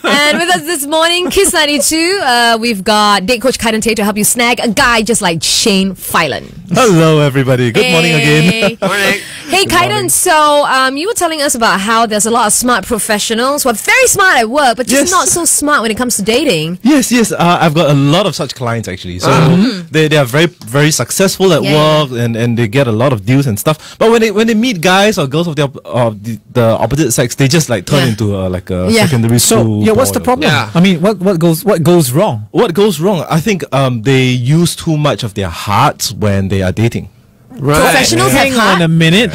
And with us this morning, Kiss 92, we've got date coach Kydon to help you snag a guy just like Shane Filan. Hello, everybody. Good morning again. Morning. Hey, Kydon, so you were telling us about how there's a lot of smart professionals who are very smart at work, but just not so smart when it comes to dating. Yes. I've got a lot of such clients, actually. So they are very, very successful at work, and they get a lot of deals and stuff. But when they meet guys or girls of the opposite sex, they just like turn into like a secondary school. So, what's the problem? I mean, what goes wrong? What goes wrong? I think they use too much of their hearts when they are dating. Right. Professionals hang on a minute.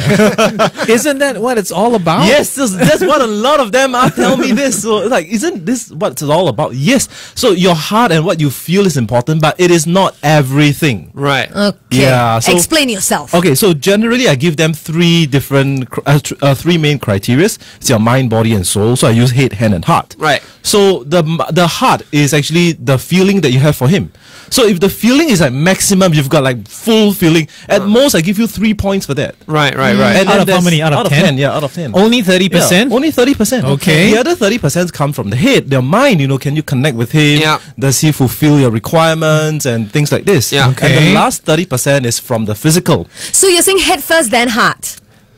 Isn't that what it's all about? Yes, that's what a lot of them are telling me this. So like, isn't this what it's all about? Yes. So your heart and what you feel is important, but it is not everything. Right. Okay. Yeah. So, explain yourself. Okay. So generally, I give them three main criteria. It's your mind, body, and soul. So I use head, hand, and heart. Right. So the heart is actually the feeling that you have for him. So if the feeling is like maximum, you've got like full feeling. At most, I give you 3 points for that. Right. And out of how many? Out of 10? Yeah, out of 10. Only 30%? Yeah, only 30%. Okay. The other 30% come from the head, their mind. Can you connect with him? Yeah. Does he fulfill your requirements and things like this? Yeah. Okay. And the last 30% is from the physical. So you're saying head first, then heart?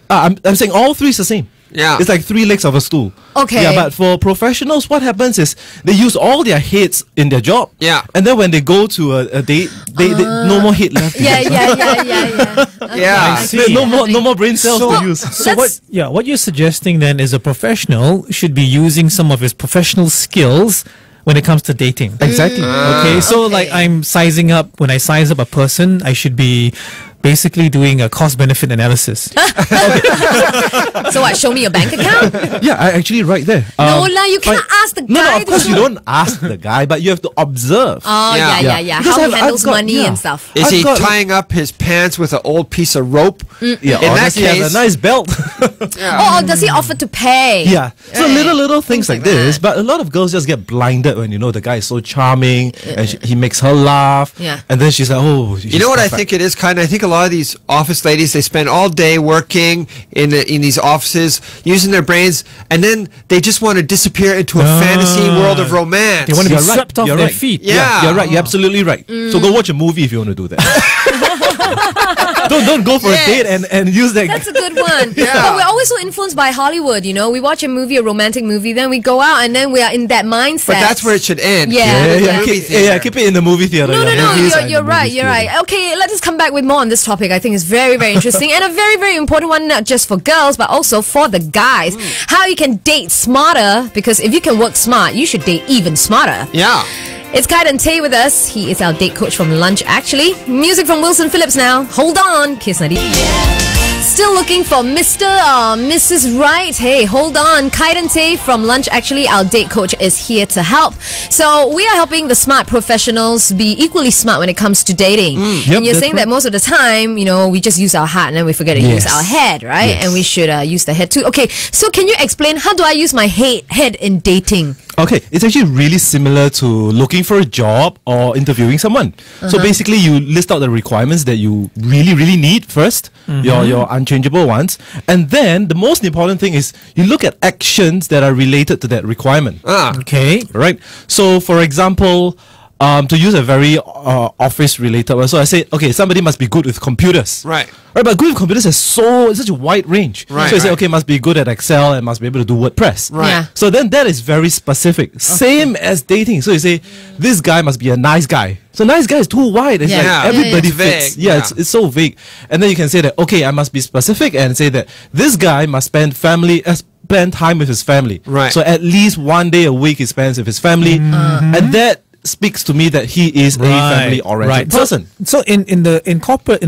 I'm saying all three is the same. Yeah. It's like 3 legs of a stool. Okay. Yeah, but for professionals, what happens is they use all their heads in their job. Yeah. And then when they go to a date, they no more head left. Yeah. Okay. Yeah. I see. No more brain cells to use. So what you're suggesting then is a professional should be using some of his professional skills when it comes to dating. Exactly. Okay, so like when I size up a person, I should be basically doing a cost-benefit analysis. So what, show me your bank account? Yeah, I actually right there. No lah, you can't ask the guy. No, of course you don't ask the guy, but you have to observe. Oh, yeah. Because How he handles money and stuff. Is he tying up his pants with an old piece of rope? Yeah, In that he has case, a nice belt. Or does he offer to pay? Yeah, so little things like this. But a lot of girls just get blinded when the guy is so charming and he makes her laugh. Yeah. And then she's like, oh, you know what I think it is, kind of? I think a lot of these office ladies, they spend all day working in these offices, using their brains, and then they just want to disappear into a fantasy world of romance. They want to be swept off their feet. Yeah. You're right. You're absolutely right. So go watch a movie if you want to do that. don't go for a date and use that. That's a good one. But we're always so influenced by Hollywood, We watch a movie, a romantic movie, then we go out and then we are in that mindset. But that's where it should end. Keep it in the movie theater. No, you're right. Okay, let us come back with more on this topic. I think it's very, very interesting and a very, very important one, not just for girls, but also for the guys. How you can date smarter, because if you can work smart, you should date even smarter. Yeah. It's Kydon Tay with us. He is our date coach from Lunch, actually. Music from Wilson Phillips now. Hold on. Kiss 90. Still looking for Mr. or Mrs. Right? Hey, hold on. Kydon Tay from Lunch, actually, our date coach, is here to help. So we are helping the smart professionals be equally smart when it comes to dating. And you're saying that most of the time, we just use our heart and then we forget to use our head, right? Yes. And we should use the head too. Okay, so can you explain how do I use my head in dating? Okay, it's actually really similar to looking for a job or interviewing someone. So basically, you list out the requirements that you really need first, your unchangeable ones, and then the most important thing is you look at actions that are related to that requirement. Okay. Right. So, for example, to use a very office-related one, so I say, okay, somebody must be good with computers. Right. Right, but good with computers has such a wide range. Right. So you say, okay, must be good at Excel and must be able to do WordPress. Right. Yeah. So then that is very specific. Same as dating. So you say, this guy must be a nice guy. So nice guy is too wide. It's like everybody fits. Vague. It's so vague. And then you can say that, okay, I must be specific and say that this guy must spend time with his family. Right. So at least 1 day a week he spends with his family. And that speaks to me that he is a family-oriented person. So in the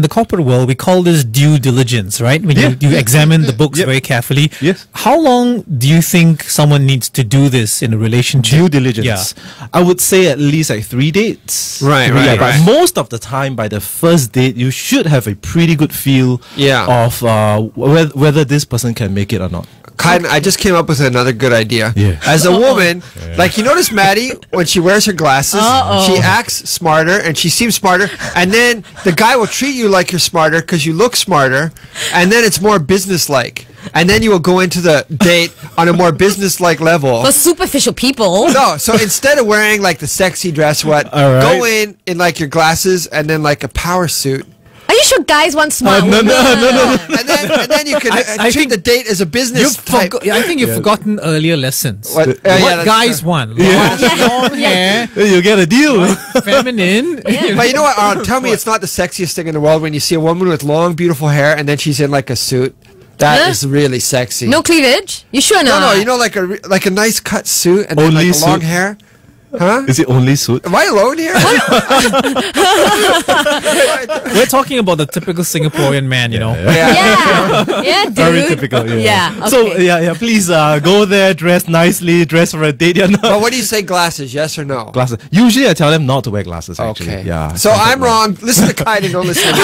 corporate world, we call this due diligence, right? When you examine the books very carefully. Yes. How long do you think someone needs to do this in a relationship? Due diligence. Yeah. I would say at least like 3 dates. Right. But most of the time, by the first date, you should have a pretty good feel of whether this person can make it or not. Kydon, I just came up with another good idea. Yeah. As a woman, like you notice Maddie, when she wears her glasses, she acts smarter and she seems smarter. And then the guy will treat you like you're smarter because you look smarter. And then it's more businesslike. and then you will go into the date on a more business-like level. For superficial people. No, so instead of wearing like the sexy dress, All right. go in like your glasses and then like a power suit. Are you sure guys want smart No. women? And then you can I treat think the date as a business type. I think you've forgotten earlier lessons. What- What yeah, that's guys true. want? Long hair, You get a deal. feminine. But you know what, Aaron, tell me it's not the sexiest thing in the world when you see a woman with long, beautiful hair and then she's in like a suit. That Huh? is really sexy. No cleavage? You sure no, not? you know, like a nice cut suit and then Only like a long suit? hair. Huh? Is it only suit? Am I alone here? We're talking about the typical Singaporean man, you know. Yeah, dude. Very typical. Yeah. Yeah, So okay. please go there, dress nicely, dress for a date. Yeah, no. But what do you say, glasses? Yes or no? Glasses. Usually, I tell them not to wear glasses. Actually. Okay. Yeah. So I'm wrong. Listen to Kydon, don't listen to me.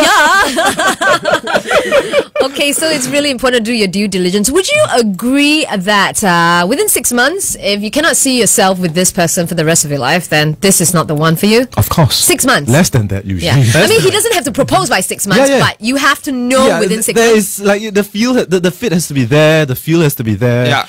Yeah. Okay, so it's really important to do your due diligence. Would you agree that within 6 months, if you cannot see yourself with this person for the rest of your life, then this is not the one for you? Of course. 6 months. Less than that usually. Yeah. I mean, he doesn't have to propose by 6 months, Yeah. but you have to know within 6 there months. is like the feel, the fit has to be there. The feel has to be there. Yeah.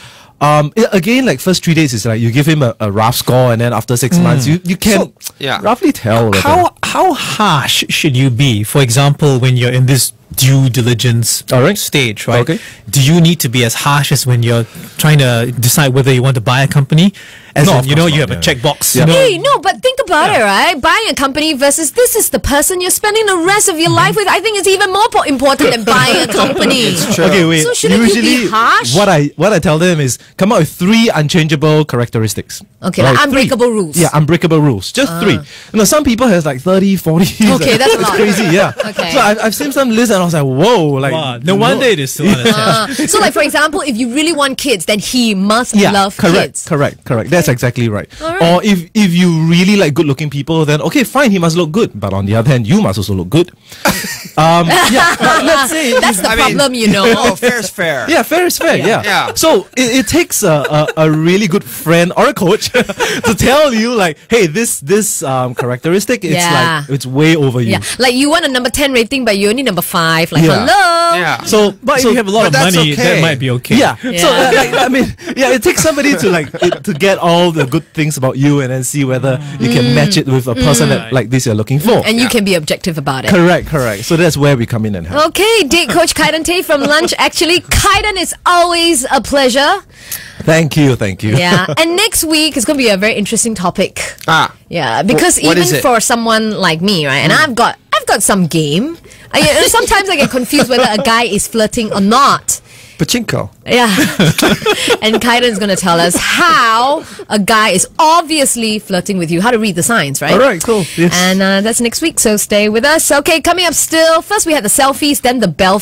Again, like first 3 days is like you give him a rough score, and then after 6 months, you can yeah. roughly tell. whether- How harsh should you be? For example, when you're in this due diligence stage, right? Okay. Do you need to be as harsh as when you're trying to decide whether you want to buy a company? As No, in, of you know, course you not, have a yeah. checkbox. Yeah. You know? Hey, no, but think about it, right? Buying a company versus this is the person you're spending the rest of your life with. I think it's even more important than buying a company. Okay, wait. So shouldn't you be harsh? what I tell them is come up with 3 unchangeable characteristics. Okay, like unbreakable rules. Yeah, unbreakable rules. Just 3. You know, some people has like 30, 40. Okay, that's a lot. crazy. Yeah. Okay. So I've seen some lists and I was like, whoa, like Wow, no wonder it is still unattached. So, like, for example, if you really want kids, then he must love kids. Correct. That's exactly right. Alright. Or if you really like good looking people, then okay, fine, he must look good. But on the other hand, you must also look good. Yeah, but let's say That's the I mean, problem, you know. Oh, fair is fair. yeah, fair is fair. Yeah. Yeah. So it takes a really good friend or a coach to tell you like, hey, this characteristic, it's Yeah. like it's way over you. Yeah, like you want a number 10 rating, but you're only number 5. Like, Yeah. hello. Yeah. So, But if you have a lot of but that's money, that okay. might be okay. Yeah. Yeah. So like, I mean, yeah, it takes somebody to like to get all the good things about you and then see whether you can match it with a person that like this you're looking for. And you can be objective about it. Correct. So that's where we come in and help. Okay, date coach Kydon Tay from Lunch. Actually, Kydon, is always a pleasure. Thank you. Yeah, and next week is going to be a very interesting topic. Yeah, because What is even it? for someone like me, right, and I've got some game. Sometimes I get confused whether a guy is flirting or not. Pachinko. Yeah. And Kydon is going to tell us how a guy is obviously flirting with you, how to read the signs, right? All right, cool. Yes. And that's next week, so stay with us. Okay, coming up still, first we had the selfies, then the bell